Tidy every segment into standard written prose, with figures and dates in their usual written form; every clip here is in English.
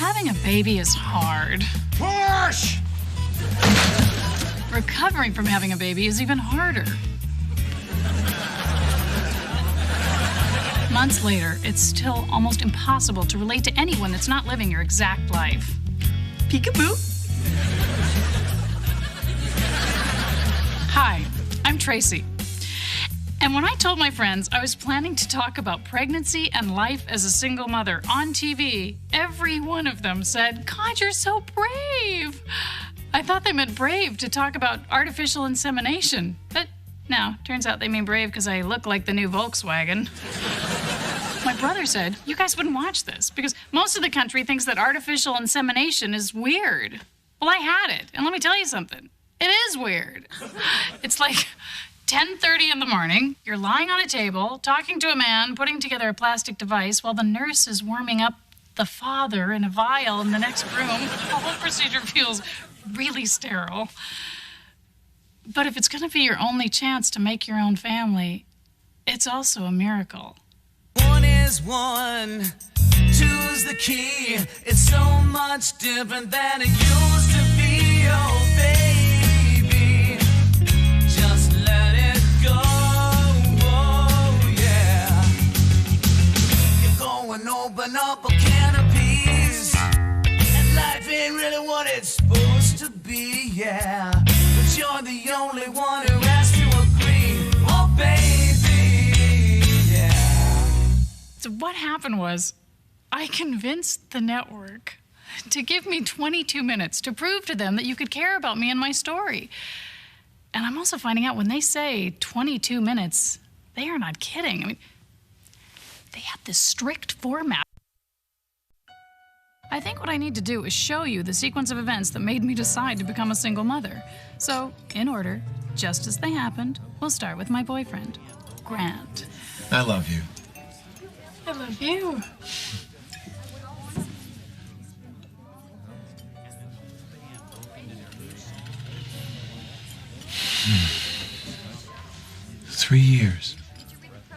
Having a baby is hard. Push! Recovering from having a baby is even harder. Months later, it's still almost impossible to relate to anyone that's not living your exact life. Peekaboo. Hi, I'm Tracy. And when I told my friends I was planning to talk about pregnancy and life as a single mother on TV, every one of them said, "God, you're so brave." I thought they meant brave to talk about artificial insemination. But no, turns out they mean brave because I look like the new Volkswagen. My brother said, you guys wouldn't watch this because most of the country thinks that artificial insemination is weird. Well, I had it, and let me tell you something. It is weird. It's like 10:30 in the morning, you're lying on a table, talking to a man, putting together a plastic device while the nurse is warming up the father in a vial in the next room. The whole procedure feels really sterile. But if it's going to be your only chance to make your own family, it's also a miracle. One is one, two is the key. It's so much different than it used to be, oh baby. Just let it go, oh yeah. You're going to open up a can of peas, and life ain't really what it's supposed to be, yeah. But you're the only one who has to agree, oh baby. So what happened was, I convinced the network to give me 22 minutes to prove to them that you could care about me and my story. And I'm also finding out when they say 22 minutes, they are not kidding. I mean, they have this strict format. I think what I need to do is show you the sequence of events that made me decide to become a single mother. So, in order, just as they happened, we'll start with my boyfriend, Grant. I love you. I love you. Three years.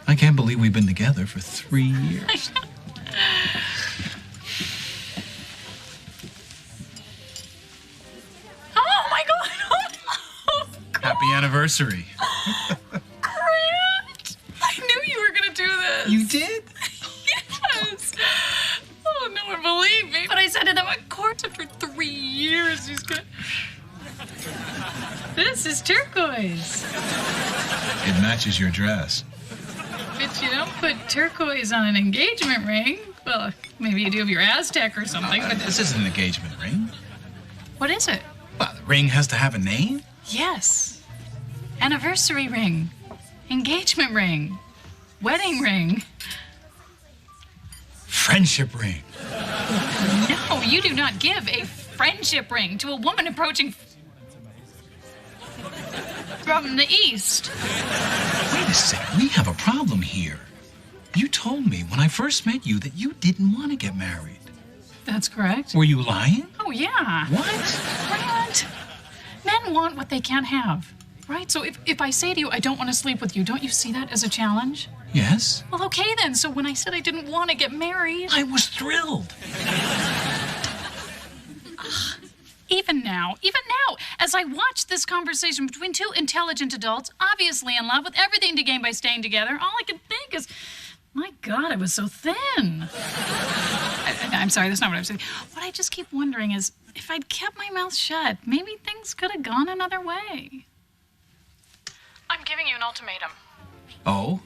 I can't believe we've been together for 3 years. Oh my God! Happy anniversary. Grant! I knew you were gonna do this. You did? Yes. Oh, no one believed me. But I said to them, of course, after 3 years, he's gonna... This is turquoise. It matches your dress. But you don't put turquoise on an engagement ring. Well, maybe you do if you're Aztec or something, but... This isn't an engagement ring. What is it? Well, the ring has to have a name. Yes. Anniversary ring. Engagement ring. Wedding ring. Friendship ring. No, you do not give a friendship ring to a woman approaching from the east. Wait a second, we have a problem here. You told me when I first met you that you didn't want to get married. That's correct. Were you lying? Oh, yeah. What? Grant, men want what they can't have, right? So if I say to you, I don't want to sleep with you, don't you see that as a challenge? Yes. Well, okay then. So when I said I didn't want to get married... I was thrilled. Even now, as I watch this conversation between two intelligent adults, obviously in love with everything to gain by staying together, all I can think is, my God, I was so thin. I'm sorry, that's not what I'm saying. What I just keep wondering is, if I'd kept my mouth shut, maybe things could have gone another way. I'm giving you an ultimatum. Oh?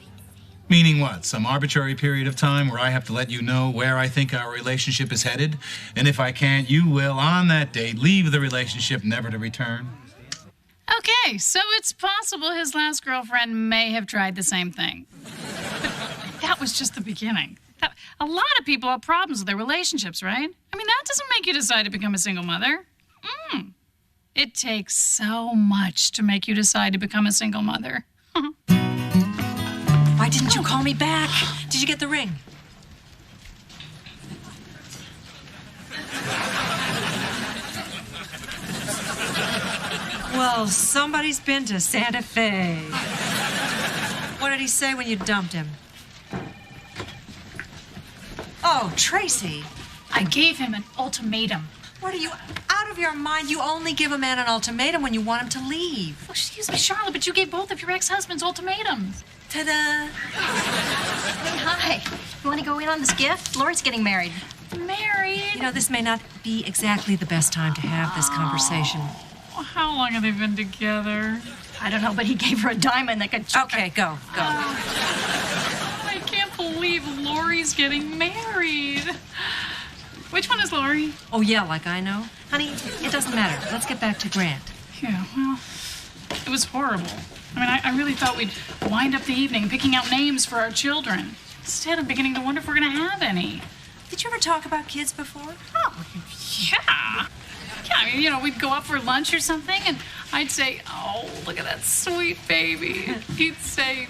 Meaning what? Some arbitrary period of time where I have to let you know where I think our relationship is headed? And if I can't, you will, on that date, leave the relationship never to return? Okay, so it's possible his last girlfriend may have tried the same thing. But that was just the beginning. A lot of people have problems with their relationships, right? I mean, that doesn't make you decide to become a single mother. It takes so much to make you decide to become a single mother. Why didn't you call me back? Did you get the ring? Well, somebody's been to Santa Fe. What did he say when you dumped him? Oh, Tracy. I I gave him an ultimatum. What are you, out of your mind? You only give a man an ultimatum when you want him to leave. Oh, excuse me, Charlotte, but you gave both of your ex-husbands ultimatums. Ta-da! Hey, hi. You want to go in on this gift? Laura's getting married. Married? You know, this may not be exactly the best time to have this conversation. Well, how long have they been together? I don't know, but he gave her a diamond that could... Okay, go. I can't believe Lori's getting married. Which one is Lori? Oh, yeah, like I know. Honey, it doesn't matter. Let's get back to Grant. Yeah, well, it was horrible. I mean, I really thought we'd wind up the evening picking out names for our children. Instead, I'm beginning to wonder if we're going to have any. Did you ever talk about kids before? Oh, yeah. Yeah, I mean, you know, we'd go out for lunch or something, and I'd say, oh, look at that sweet baby. He'd say...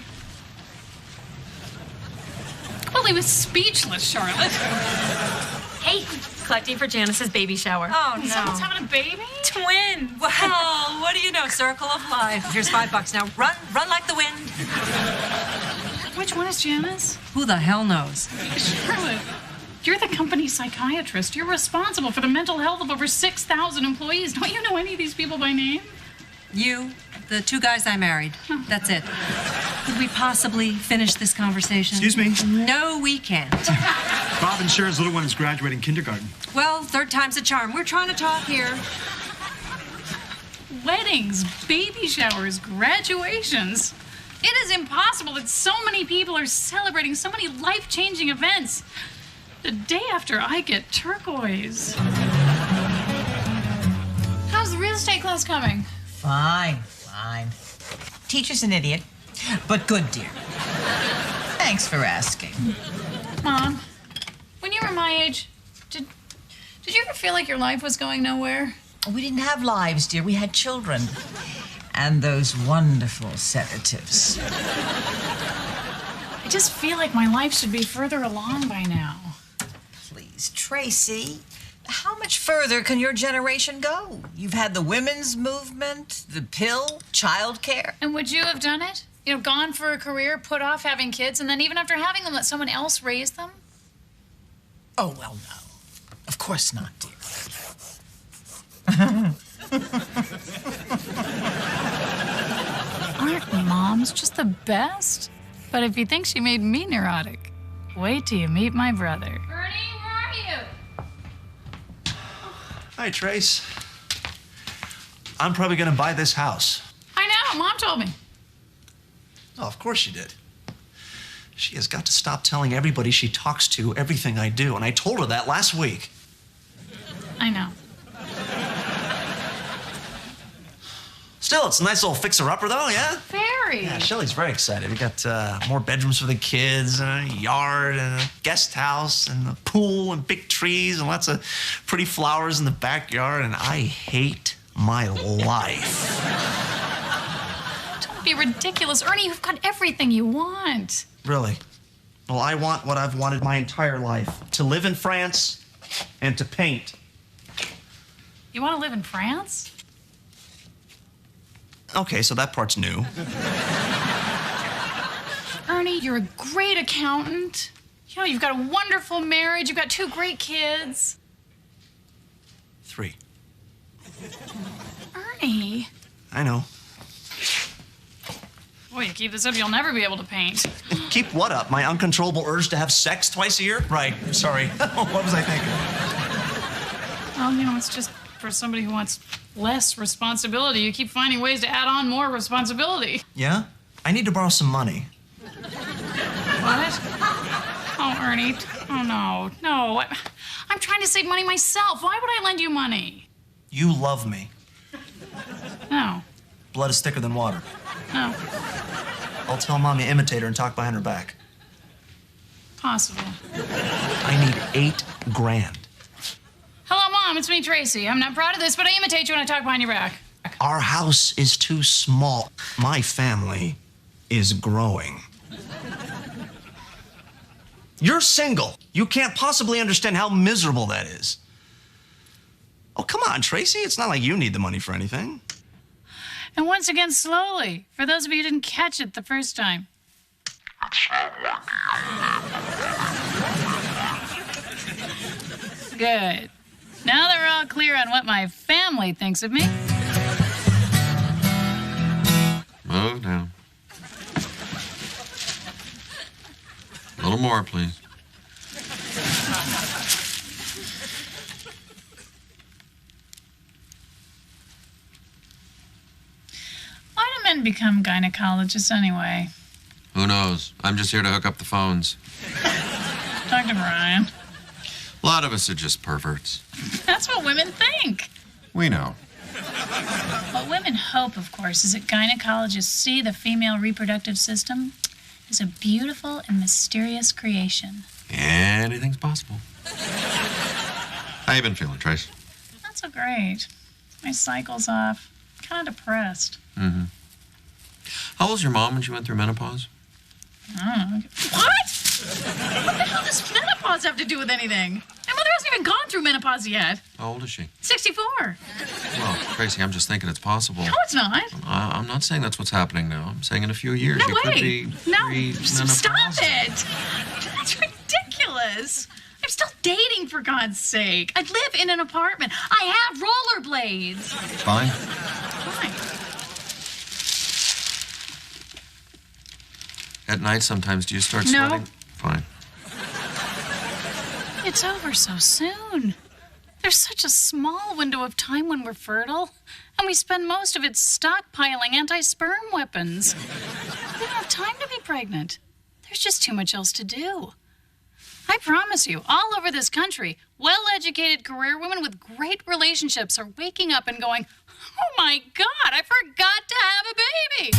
Well, he was speechless, Charlotte. Hey, collecting for Janice's baby shower. Oh, no. Someone's having a baby? Twin. Well, what do you know? Circle of life. Here's $5 now. Run like the wind. Which one is Janice? Who the hell knows? Charlotte, you're the company psychiatrist. You're responsible for the mental health of over 6,000 employees. Don't you know any of these people by name? You, the 2 guys I married. That's it. Could we possibly finish this conversation? Excuse me? No, we can't. Bob and Sharon's little one is graduating kindergarten. Well, 3rd time's a charm. We're trying to talk here. Weddings, baby showers, graduations. It is impossible that so many people are celebrating so many life-changing events the day after I get turquoise. How's the real estate class coming? Fine. Teacher's an idiot, but good, dear. Thanks for asking. Mom, when you were my age, did you ever feel like your life was going nowhere? We didn't have lives, dear. We had children. And those wonderful sedatives. I just feel like my life should be further along by now. Please, Tracy, how much further can your generation go? You've had the women's movement, the pill, childcare. And would you have done it? You know, gone for a career, put off having kids, and then even after having them, let someone else raise them? Oh, well, no. Of course not, dear. Aren't moms just the best? But if you think she made me neurotic, wait till you meet my brother. Ernie, where are you? Hi, Trace. I'm probably gonna buy this house. I know, Mom told me. Oh, of course she did. She has got to stop telling everybody she talks to everything I do, and I told her that last week. I know. Still, it's a nice little fixer-upper, though, yeah? Very. Yeah, Shelley's very excited. We got more bedrooms for the kids, and a yard, and a guest house, and a pool, and big trees, and lots of pretty flowers in the backyard, and I hate my life. Don't be ridiculous. Ernie, you've got everything you want. Really? Well, I want what I've wanted my entire life. To live in France and to paint. You want to live in France? Okay, so that part's new. Ernie, you're a great accountant. You know, you've got a wonderful marriage. You've got 2 great kids. 3. Ernie. I know. Boy, you keep this up, you'll never be able to paint. Keep what up? My uncontrollable urge to have sex twice a year? Right, sorry. What was I thinking? Well, you know, it's just for somebody who wants less responsibility. You keep finding ways to add on more responsibility. Yeah? I need to borrow some money. What? Oh, Ernie. Oh, no. I'm trying to save money myself. Why would I lend you money? You love me. No. Blood is thicker than water. No. I'll tell Mom you imitate her and talk behind her back. Possible. I need $8,000. Hello, Mom. It's me, Tracy. I'm not proud of this, but I imitate you when I talk behind your back. Our house is too small. My family is growing. You're single. You can't possibly understand how miserable that is. Oh, come on, Tracy. It's not like you need the money for anything. And once again, slowly, for those of you who didn't catch it the first time. Good. Now they're all clear on what my family thinks of me. Move down. A little more, please. Why do men become gynecologists anyway? Who knows? I'm just here to hook up the phones. Dr. Brian. A lot of us are just perverts. That's what women think. We know. What women hope, of course, is that gynecologists see the female reproductive system as a beautiful and mysterious creation. Anything's possible. How you been feeling, Trace? Not so great. My cycle's off. Kind of depressed. Mm-hmm. How old was your mom when she went through menopause? I don't know. What? What the hell does menopause have to do with anything? My mother hasn't even gone through menopause yet. How old is she? 64. Well, Tracy, I'm just thinking it's possible. No, it's not. I'm not saying that's what's happening now. I'm saying in a few years No you way. could be Stop it. That's ridiculous. I'm still dating, for God's sake. I live in an apartment. I have rollerblades. Fine. Fine. At night, sometimes do you start No. sweating? Fine. It's over so soon. There's such a small window of time when we're fertile, and we spend most of it stockpiling anti-sperm weapons. We don't have time to be pregnant. There's just too much else to do. I promise you, all over this country, well-educated career women with great relationships are waking up and going, "Oh my God, I forgot to have a baby."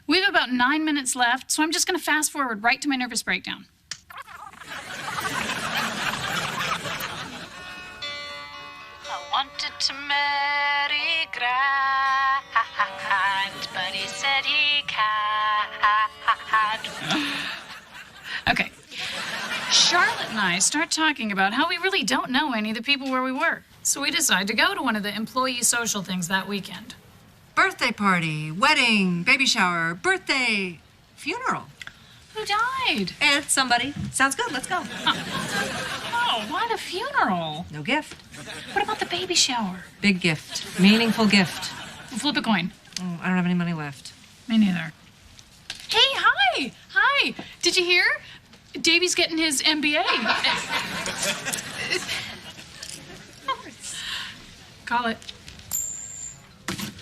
We have about 9 minutes left, so I'm just going to fast forward right to my nervous breakdown. I wanted to marry Grant, but he said he can't. Okay. Charlotte and I start talking about how we really don't know any of the people where we work. So we decide to go to one of the employee social things that weekend. Birthday party, wedding, baby shower, birthday, funeral. Who died? And somebody. Sounds good, let's go. Oh, what a funeral. No gift. What about the baby shower? Big gift. Meaningful gift. We'll flip a coin. Oh, I don't have any money left. Me neither. Hey, hi. Hi. Did you hear? Davey's getting his MBA. Call it.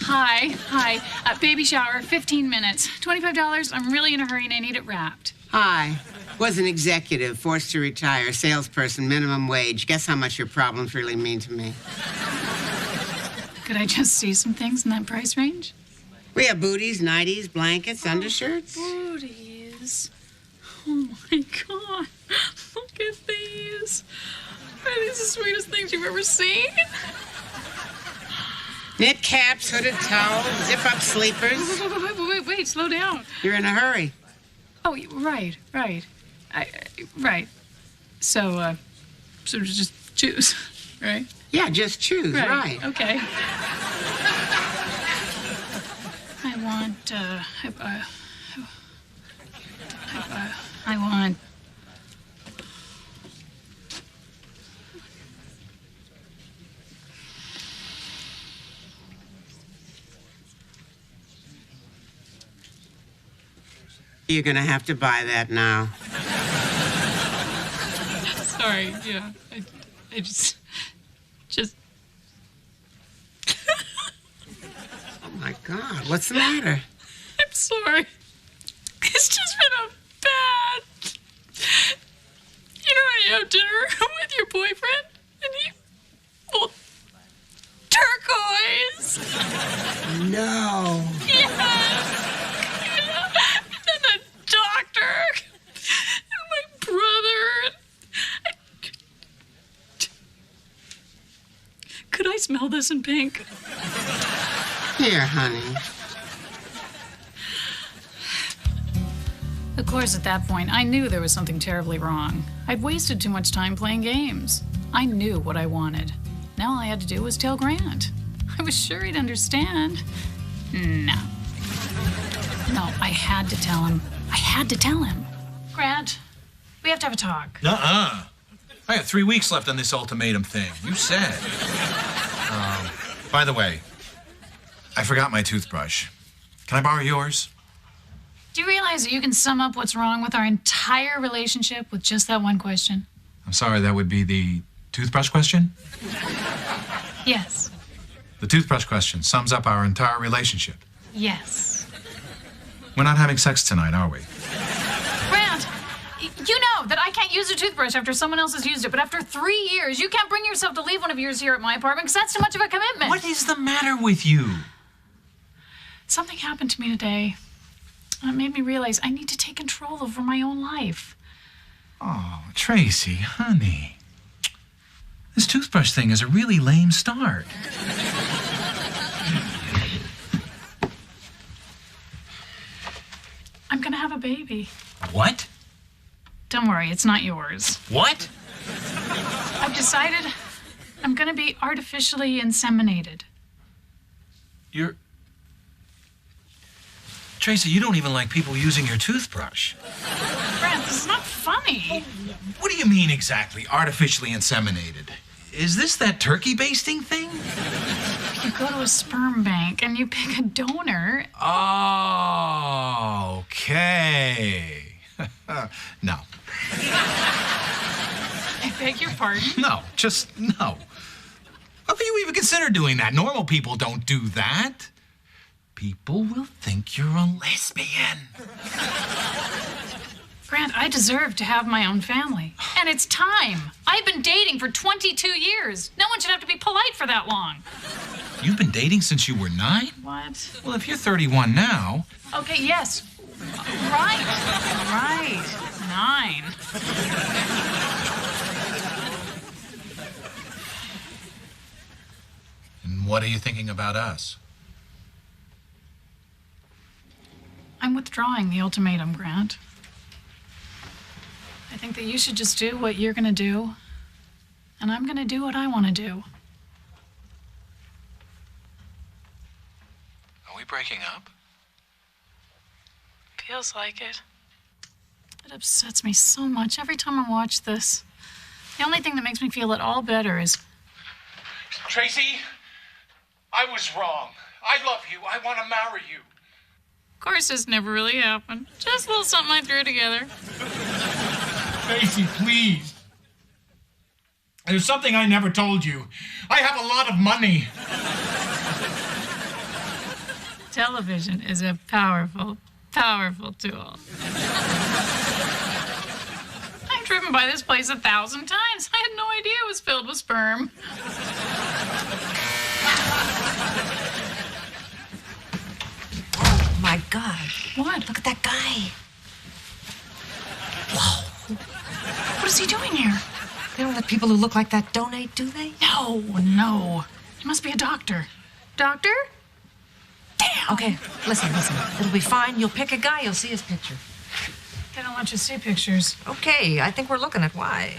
Hi. Baby shower, 15 minutes. $25. I'm really in a hurry and I need it wrapped. Hi. Was an executive, forced to retire, salesperson, minimum wage. Guess how much your problems really mean to me. Could I just see some things in that price range? We have booties, nighties, blankets, undershirts. Booties. Oh my God. Look at these. Are these the sweetest things you've ever seen? Knit caps, hooded towels, zip-up sleepers. Wait, slow down. You're in a hurry. Oh, right. Right. So just choose, right? Yeah, just choose, right. Okay. I want... You're gonna have to buy that now. Sorry, yeah. I just... Oh my God, what's the matter? I'm sorry. It's just been a bad... You know when you have dinner with your boyfriend and he... Well, turquoise. No. Yes. And then the doctor and my brother. Could I smell this in pink? Here, honey. Of course, at that point, I knew there was something terribly wrong. I'd wasted too much time playing games. I knew what I wanted. Now all I had to do was tell Grant. I was sure he'd understand. No, I had to tell him. Grant, We have to have a talk. Nuh-uh. I have 3 weeks left on this ultimatum thing. You said. By the way, I forgot my toothbrush. Can I borrow yours? Do you realize that you can sum up what's wrong with our entire relationship with just that one question? I'm sorry, that would be the toothbrush question? Yes. The toothbrush question sums up our entire relationship. Yes. We're not having sex tonight, are we? Grant, you know that I can't use a toothbrush after someone else has used it, but after 3 years, you can't bring yourself to leave one of yours here at my apartment because that's too much of a commitment. What is the matter with you? Something happened to me today. It made me realize I need to take control over my own life. Oh, Tracy, honey. This toothbrush thing is a really lame start. I'm gonna have a baby. What? Don't worry, it's not yours. What? I've decided I'm gonna be artificially inseminated. You're... Tracy, you don't even like people using your toothbrush. Grant, this is not funny. What do you mean exactly, artificially inseminated? Is this that turkey basting thing? You go to a sperm bank and you pick a donor. Oh, okay. No. I beg your pardon? No, just no. How can you even consider doing that? Normal people don't do that. People will think you're a lesbian. Grant, I deserve to have my own family. And it's time. I've been dating for 22 years. No one should have to be polite for that long. You've been dating since you were 9? What? Well, if you're 31 now... Okay, yes. Right. 9. And what are you thinking about us? I'm withdrawing the ultimatum, Grant. I think that you should just do what you're gonna do, and I'm gonna do what I want to do. Are we breaking up? Feels like it. It upsets me so much every time I watch this. The only thing that makes me feel at all better is... Tracy, I was wrong. I love you. I want to marry you. Of course, this never really happened. Just a little something I threw together. Tracy, please. There's something I never told you. I have a lot of money. Television is a powerful, powerful tool. I've driven by this place 1,000 times. I had no idea it was filled with sperm. Oh, my God. What? Look at that guy. Whoa. What is he doing here? They don't let people who look like that donate, do they? No. He must be a doctor. Doctor? Damn. Okay, listen. It'll be fine. You'll pick a guy, you'll see his picture. They don't let you see pictures. Okay, I think we're looking at why.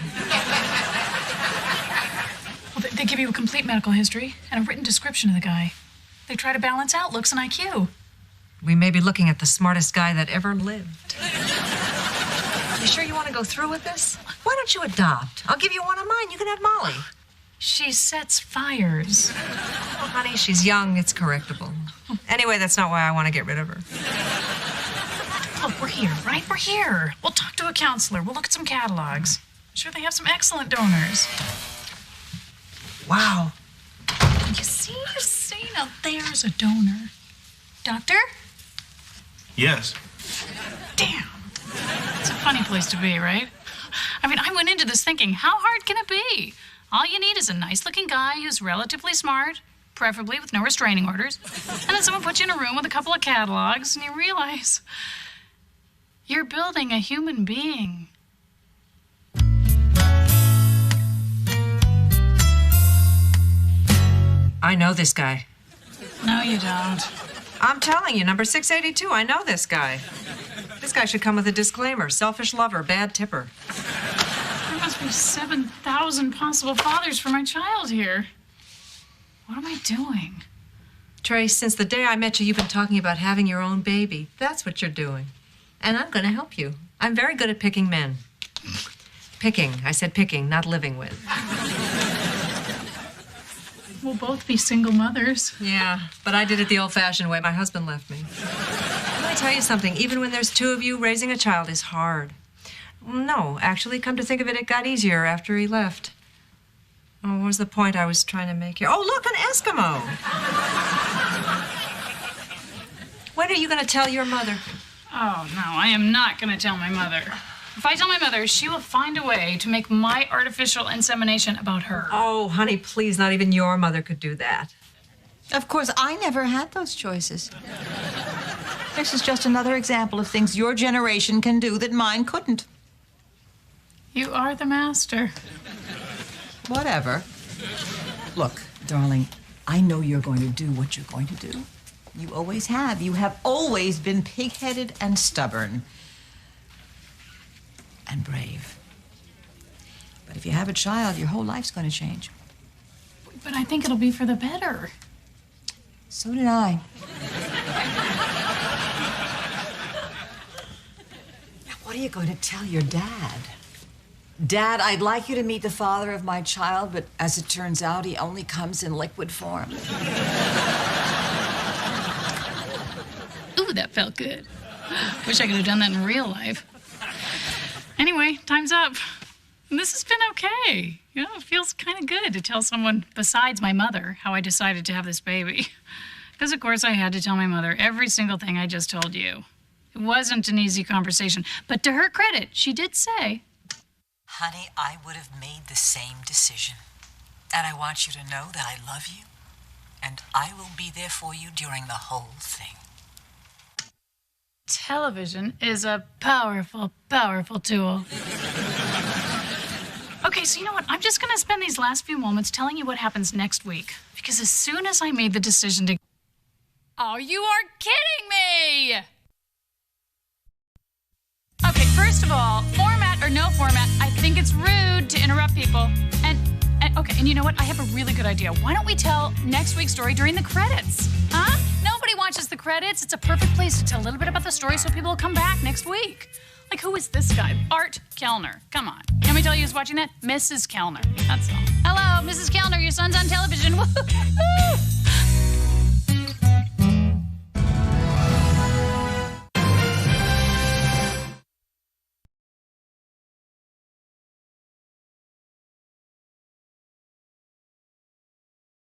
Well, they give you a complete medical history and a written description of the guy. They try to balance out looks and IQ. We may be looking at the smartest guy that ever lived. You sure you want to go through with this? Why don't you adopt? I'll give you one of mine. You can have Molly. She sets fires. Oh, honey, she's young. It's correctable. Anyway, that's not why I want to get rid of her. Look, we're here, right? We're here. We'll talk to a counselor. We'll look at some catalogs. I'm sure they have some excellent donors. Wow. You see? Now there's a donor. Doctor? Yes. Damn. It's a funny place to be, right? I mean, I went into this thinking, how hard can it be? All you need is a nice-looking guy who's relatively smart, preferably with no restraining orders, and then someone puts you in a room with a couple of catalogs, and you realize you're building a human being. I know this guy. No, you don't. I'm telling you, number 682, I know this guy. This guy should come with a disclaimer. Selfish lover, bad tipper. There must be 7,000 possible fathers for my child here. What am I doing? Trace, since the day I met you, you've been talking about having your own baby. That's what you're doing. And I'm going to help you. I'm very good at picking men. Picking. I said picking, not living with. We'll both be single mothers. Yeah, but I did it the old-fashioned way. My husband left me. Let me tell you something. Even when there's two of you, raising a child is hard. No, actually, come to think of it, it got easier after he left. Oh, what was the point I was trying to make here? Oh, look, an Eskimo. When are you going to tell your mother? Oh, no, I am not going to tell my mother. If I tell my mother, she will find a way to make my artificial insemination about her. Oh, honey, please, not even your mother could do that. Of course, I never had those choices. This is just another example of things your generation can do that mine couldn't. You are the master. Whatever. Look, darling, I know you're going to do what you're going to do. You always have. You have always been pig-headed and stubborn. And brave. But if you have a child, your whole life's going to change. But I think it'll be for the better. So did I. Now, what are you going to tell your dad? Dad, I'd like you to meet the father of my child, but as it turns out, he only comes in liquid form. Ooh, that felt good. Wish I could have done that in real life. Anyway, time's up. And this has been okay. You know, it feels kind of good to tell someone besides my mother how I decided to have this baby. Because, of course, I had to tell my mother every single thing I just told you. It wasn't an easy conversation. But to her credit, she did say, "Honey, I would have made the same decision. And I want you to know that I love you, and I will be there for you during the whole thing." television is a powerful, powerful tool. Okay, so you know what? I'm just going to spend these last few moments telling you what happens next week. Because as soon as I made the decision to... Oh, you are kidding me! Okay, first of all, format or no format, I think it's rude to interrupt people. And you know what? I have a really good idea. Why don't we tell next week's story during the credits? Huh? Nobody watches the credits. It's a perfect place to tell a little bit about the story so people will come back next week. Like, who is this guy? Art Kellner. Come on. Can we tell you who's watching that? Mrs. Kellner. That's all. Hello, Mrs. Kellner. Your son's on television. Woo-hoo-hoo.